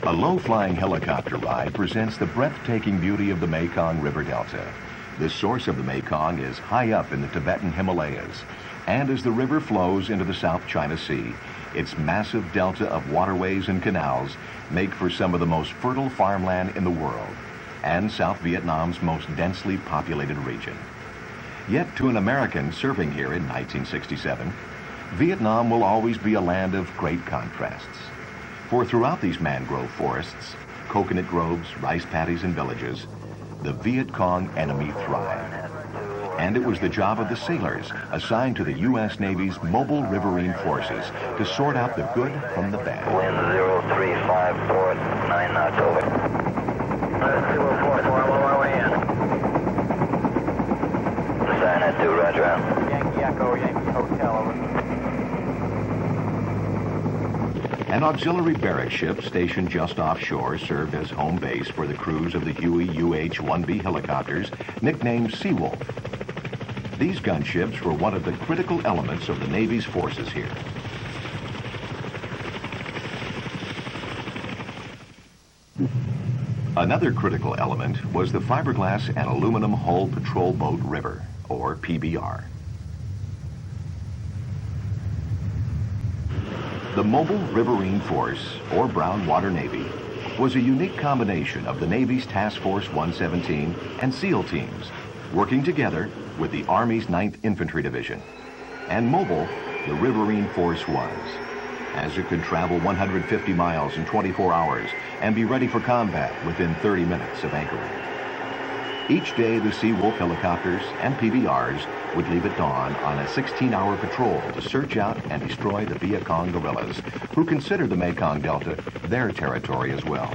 A low-flying helicopter ride presents the breathtaking beauty of the Mekong River Delta. The source of the Mekong is high up in the Tibetan Himalayas, and as the river flows into the South China Sea, its massive delta of waterways and canals make for some of the most fertile farmland in the world, and South Vietnam's most densely populated region. Yet to an American serving here in 1967, Vietnam will always be a land of great contrasts. For throughout these mangrove forests, coconut groves, rice paddies, and villages, the Vietcong enemy thrived. And it was the job of the sailors assigned to the U.S. Navy's mobile riverine forces to sort out the good from the bad. Wind 0354, 9 knots over. 204, we're on our way in. Sign at 2, roger out. Yankee Echo, Yankee Hotel, over. An auxiliary barrack ship stationed just offshore served as home base for the crews of the Huey UH-1B helicopters, nicknamed Seawolf. These gunships were one of the critical elements of the Navy's forces here. Another critical element was the fiberglass and aluminum hull patrol boat River, or PBR. The Mobile Riverine Force, or Brown Water Navy, was a unique combination of the Navy's Task Force 117 and SEAL teams, working together with the Army's 9th Infantry Division. And mobile, the Riverine Force was, as it could travel 150 miles in 24 hours and be ready for combat within 30 minutes of anchoring. Each day, the Seawolf helicopters and PBRs would leave at dawn on a 16-hour patrol to search out and destroy the Vietcong guerrillas, who consider the Mekong Delta their territory as well.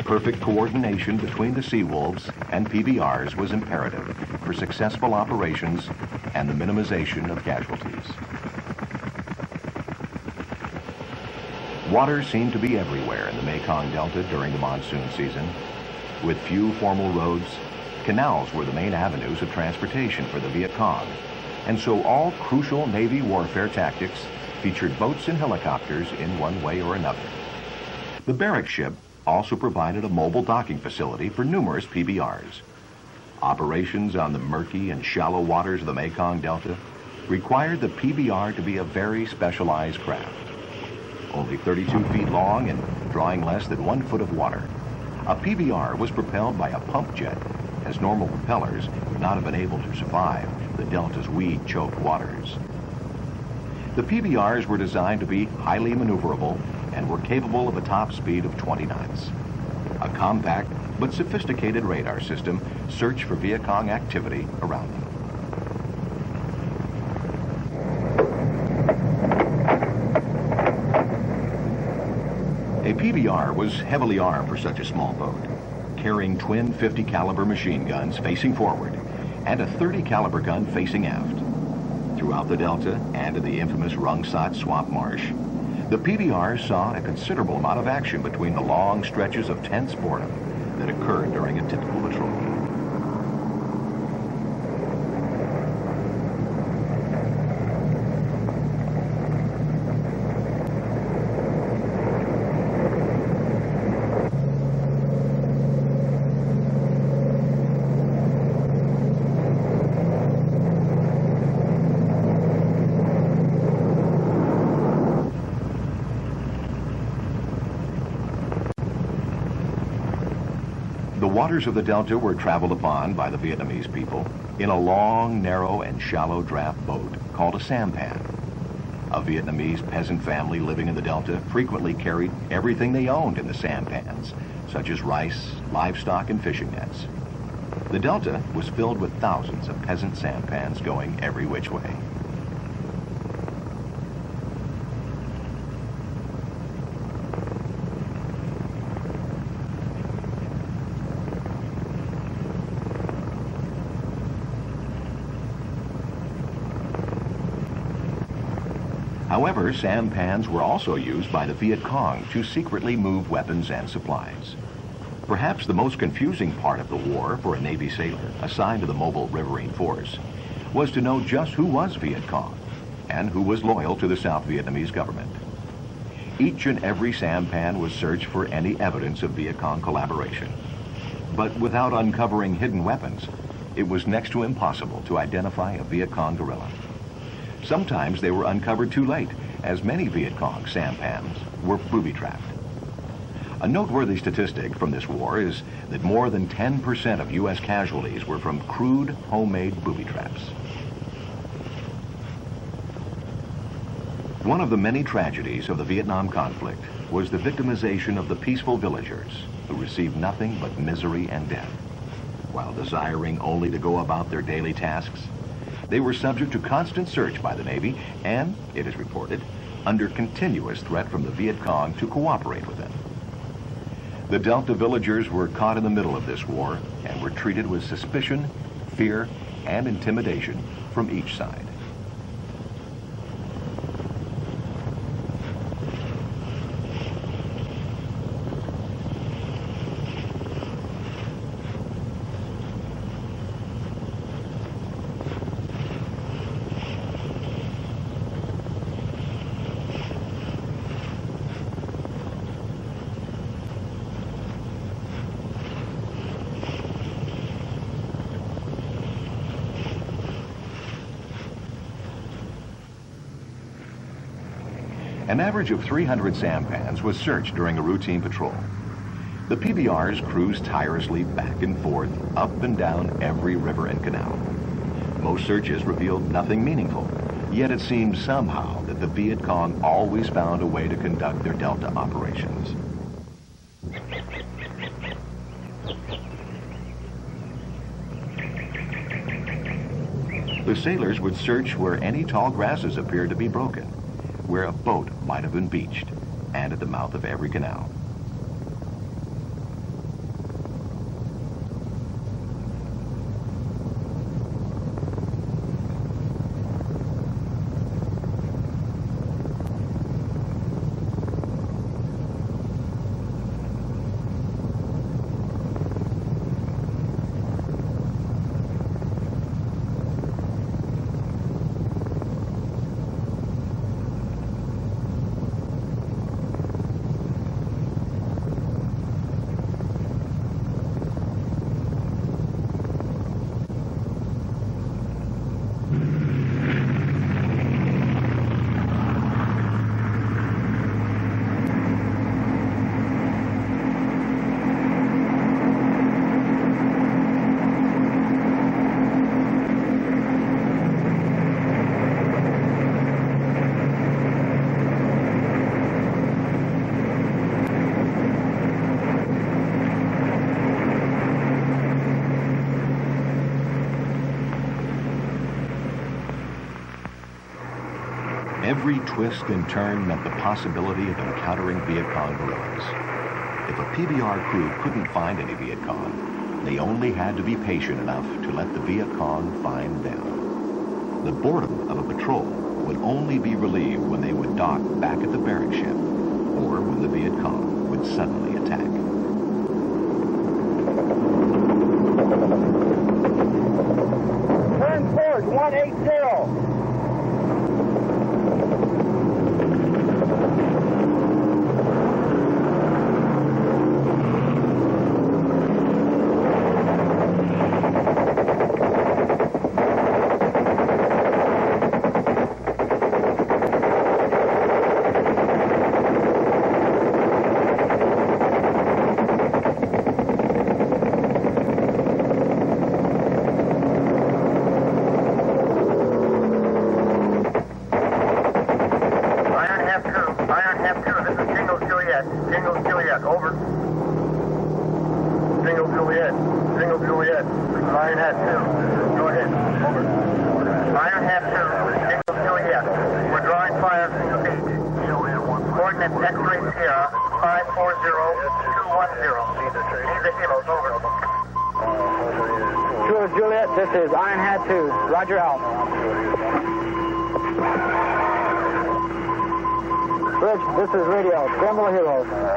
Perfect coordination between the Seawolves and PBRs was imperative for successful operations and the minimization of casualties. Water seemed to be everywhere in the Mekong Delta during the monsoon season. With few formal roads, canals were the main avenues of transportation for the Vietcong, and so all crucial Navy warfare tactics featured boats and helicopters in one way or another. The barrack ship also provided a mobile docking facility for numerous PBRs. Operations on the murky and shallow waters of the Mekong Delta required the PBR to be a very specialized craft. Only 32 feet long and drawing less than 1 foot of water, a PBR was propelled by a pump jet, as normal propellers would not have been able to survive the Delta's weed-choked waters. The PBRs were designed to be highly maneuverable and were capable of a top speed of 20 knots. A compact but sophisticated radar system searched for Vietcong activity around them. A PBR was heavily armed for such a small boat, carrying twin 50 caliber machine guns facing forward and a 30 caliber gun facing aft. Throughout the Delta and in the infamous Rung Sat swamp marsh, the PBRs saw a considerable amount of action between the long stretches of tense boredom that occurred during a typical patrol. The waters of the Delta were traveled upon by the Vietnamese people in a long, narrow, and shallow draft boat called a sampan. A Vietnamese peasant family living in the Delta frequently carried everything they owned in the sampans, such as rice, livestock, and fishing nets. The Delta was filled with thousands of peasant sampans going every which way. However, sampans were also used by the Vietcong to secretly move weapons and supplies. Perhaps the most confusing part of the war for a Navy sailor assigned to the mobile Riverine Force was to know just who was Vietcong and who was loyal to the South Vietnamese government. Each and every sampan was searched for any evidence of Vietcong collaboration. But without uncovering hidden weapons, it was next to impossible to identify a Vietcong guerrilla. Sometimes they were uncovered too late, as many Vietcong sampans were booby-trapped. A noteworthy statistic from this war is that more than 10% of U.S. casualties were from crude, homemade booby traps. One of the many tragedies of the Vietnam conflict was the victimization of the peaceful villagers who received nothing but misery and death. While desiring only to go about their daily tasks, they were subject to constant search by the Navy and, it is reported, under continuous threat from the Vietcong to cooperate with them. The Delta villagers were caught in the middle of this war and were treated with suspicion, fear, and intimidation from each side. An average of 300 sampans was searched during a routine patrol. The PBRs cruised tirelessly back and forth, up and down every river and canal. Most searches revealed nothing meaningful, yet it seemed somehow that the Vietcong always found a way to conduct their Delta operations. The sailors would search where any tall grasses appeared to be broken, where a boat might have been beached, and at the mouth of every canal. Every twist and turn meant the possibility of encountering Vietcong guerrillas. If a PBR crew couldn't find any Vietcong, they only had to be patient enough to let the Vietcong find them. The boredom of a patrol would only be relieved when they would dock back at the barrack ship, or when the Vietcong would suddenly attack. Turn port 180. This is Iron Hat 2. Roger out. Rich, this is radio. Scramble Heroes.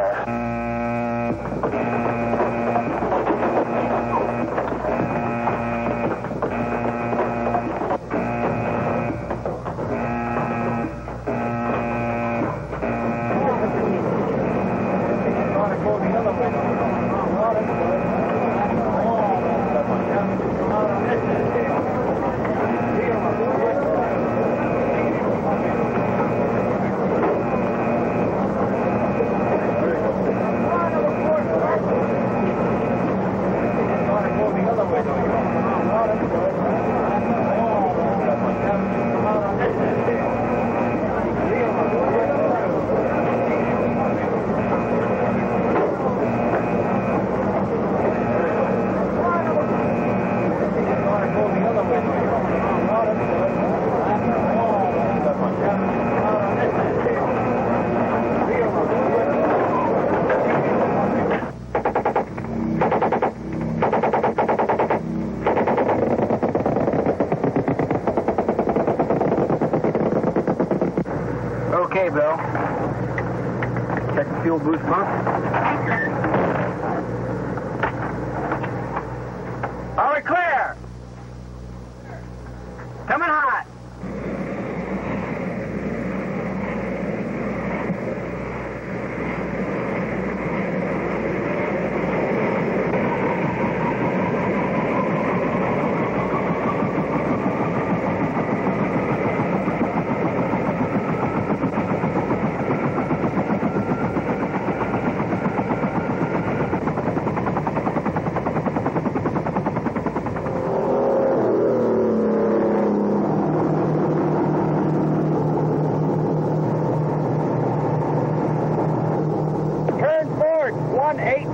Okay, Bill. Check the fuel boost pump. All right, clear. Coming hot. Turn forward, 180.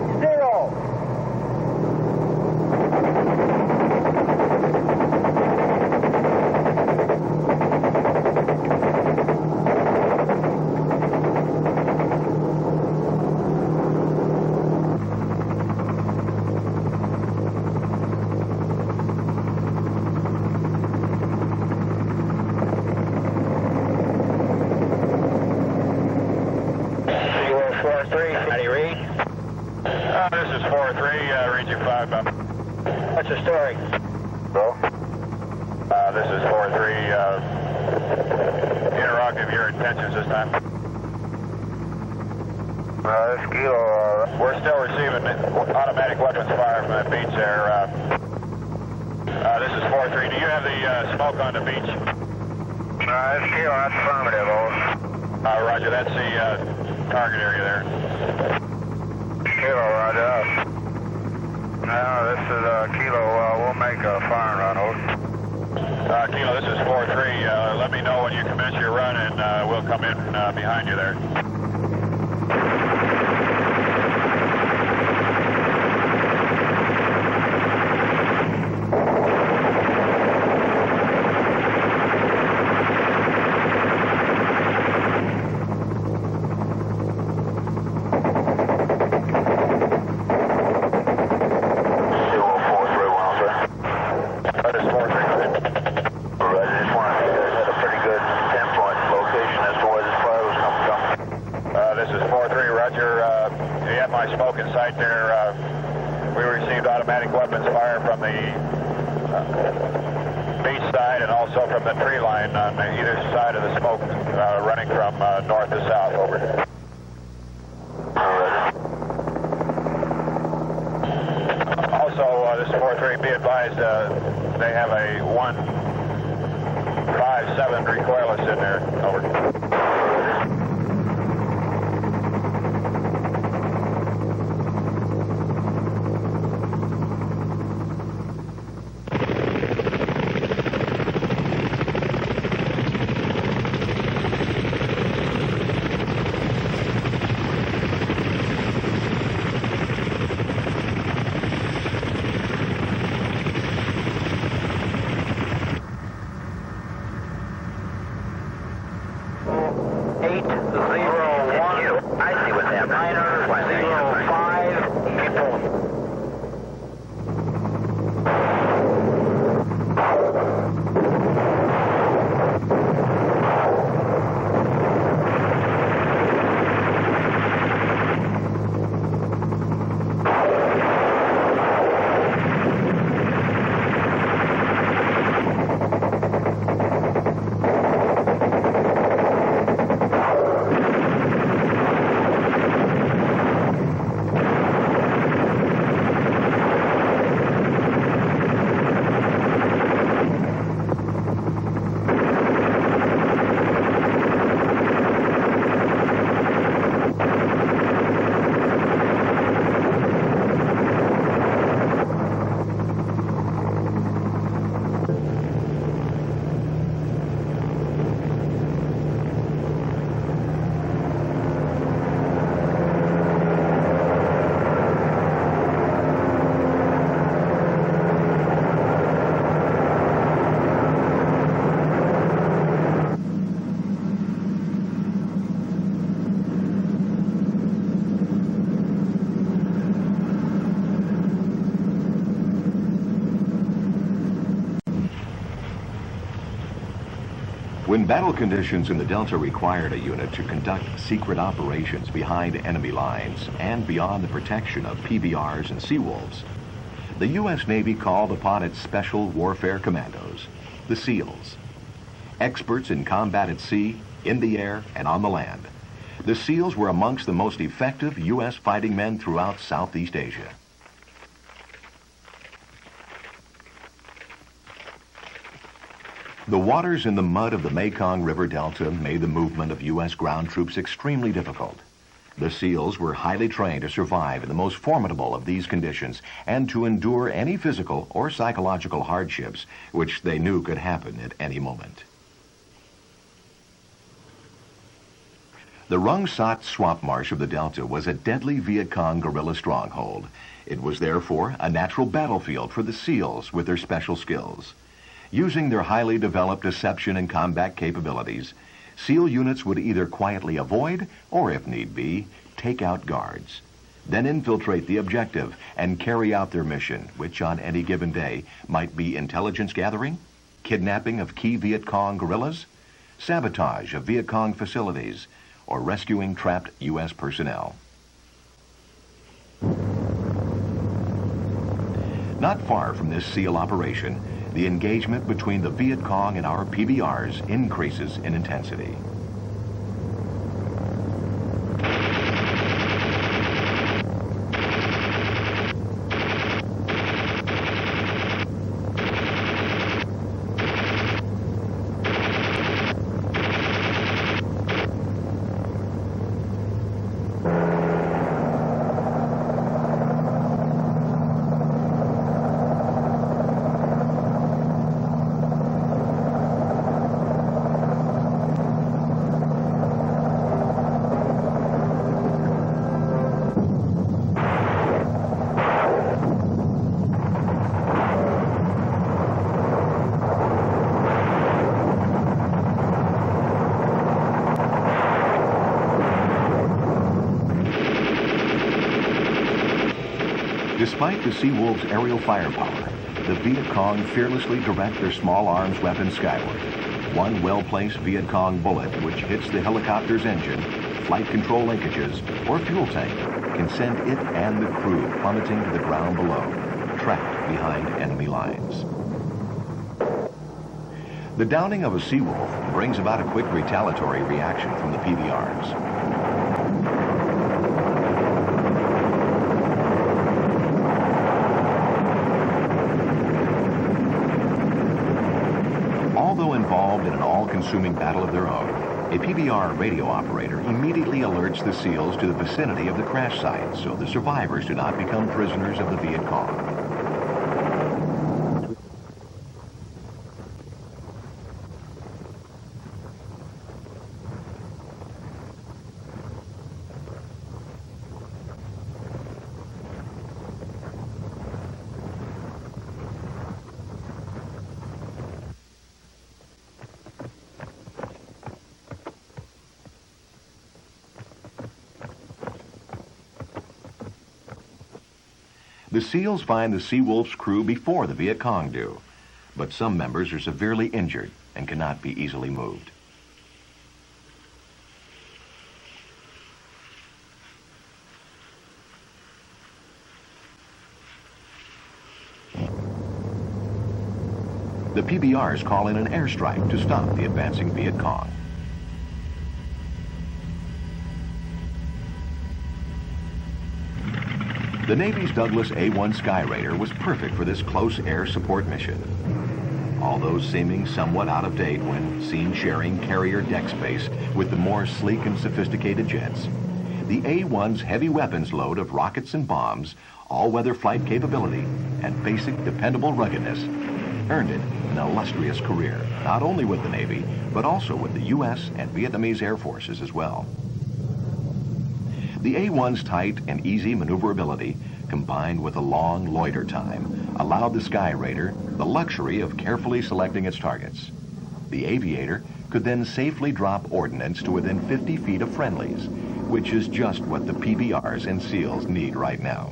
How do you read? This is 4-3, read you 5. What's the story? Bro? This is 4-3, interrogative your intentions this time. This Kilo, We're still receiving automatic weapons fire from the beach there. This is 4-3. Do you have the smoke on the beach? this Kilo, that's affirmative, over. Roger, that's the target area there. Kilo, roger. No, this is Kilo, we'll make a firing run, over. Kilo, this is 4-3. Let me know when you commence your run and we'll come in behind you there. Smoke in sight there. We received automatic weapons fire from the beach side and also from the tree line on either side of the smoke running from north to south. Over. Also, this is 4-3. Be advised, they have a 157 recoilless in there. Over. Battle conditions in the Delta required a unit to conduct secret operations behind enemy lines and beyond the protection of PBRs and Seawolves. The U.S. Navy called upon its Special Warfare Commandos, the SEALs. Experts in combat at sea, in the air, and on the land, the SEALs were amongst the most effective U.S. fighting men throughout Southeast Asia. The waters and the mud of the Mekong River Delta made the movement of U.S. ground troops extremely difficult. The SEALs were highly trained to survive in the most formidable of these conditions and to endure any physical or psychological hardships which they knew could happen at any moment. The Rung Sat swamp marsh of the Delta was a deadly Vietcong guerrilla stronghold. It was therefore a natural battlefield for the SEALs with their special skills. Using their highly developed deception and combat capabilities, SEAL units would either quietly avoid, or if need be, take out guards, then infiltrate the objective and carry out their mission, which on any given day might be intelligence gathering, kidnapping of key Vietcong guerrillas, sabotage of Vietcong facilities, or rescuing trapped U.S. personnel. Not far from this SEAL operation, the engagement between the Vietcong and our PBRs increases in intensity. Despite the Seawolves' aerial firepower, the Vietcong fearlessly direct their small arms weapons skyward. One well-placed Vietcong bullet which hits the helicopter's engine, flight control linkages, or fuel tank can send it and the crew plummeting to the ground below, trapped behind enemy lines. The downing of a Seawolf brings about a quick retaliatory reaction from the PBRs. Although involved in an all-consuming battle of their own, a PBR radio operator immediately alerts the SEALs to the vicinity of the crash site so the survivors do not become prisoners of the Vietcong. The SEALs find the Seawolf's crew before the Vietcong do, but some members are severely injured and cannot be easily moved. The PBRs call in an airstrike to stop the advancing Vietcong. The Navy's Douglas A-1 Skyraider was perfect for this close air support mission. Although seeming somewhat out of date when seen sharing carrier deck space with the more sleek and sophisticated jets, the A-1's heavy weapons load of rockets and bombs, all-weather flight capability, and basic dependable ruggedness earned it an illustrious career, not only with the Navy, but also with the U.S. and Vietnamese Air Forces as well. The A-1's tight and easy maneuverability, combined with a long loiter time, allowed the Skyraider the luxury of carefully selecting its targets. The Aviator could then safely drop ordnance to within 50 feet of friendlies, which is just what the PBRs and SEALs need right now.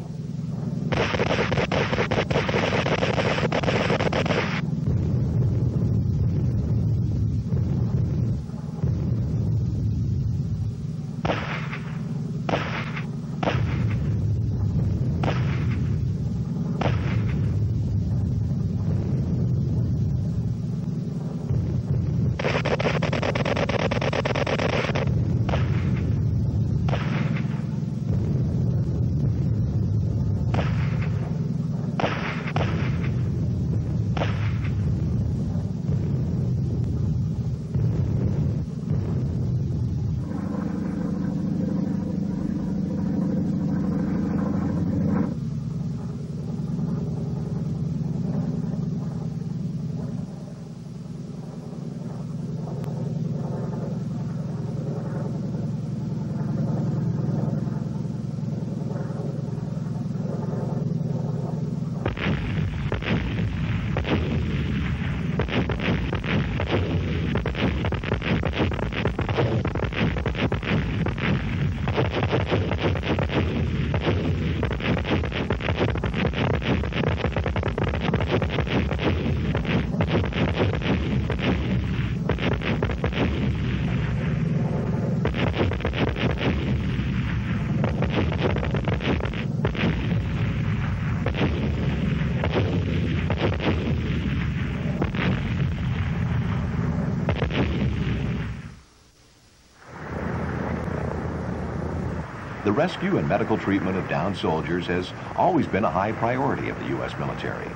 The rescue and medical treatment of downed soldiers has always been a high priority of the U.S. military.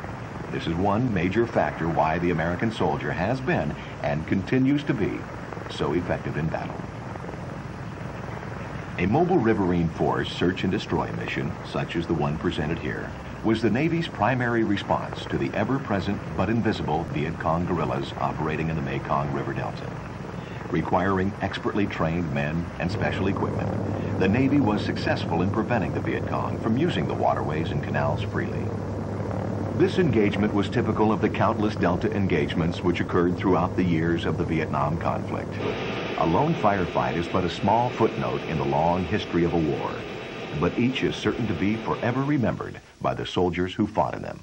This is one major factor why the American soldier has been and continues to be so effective in battle. A mobile riverine force search and destroy mission, such as the one presented here, was the Navy's primary response to the ever-present but invisible Vietcong guerrillas operating in the Mekong River Delta. Requiring expertly trained men and special equipment, the Navy was successful in preventing the Vietcong from using the waterways and canals freely. This engagement was typical of the countless Delta engagements which occurred throughout the years of the Vietnam conflict. A lone firefight is but a small footnote in the long history of a war, but each is certain to be forever remembered by the soldiers who fought in them.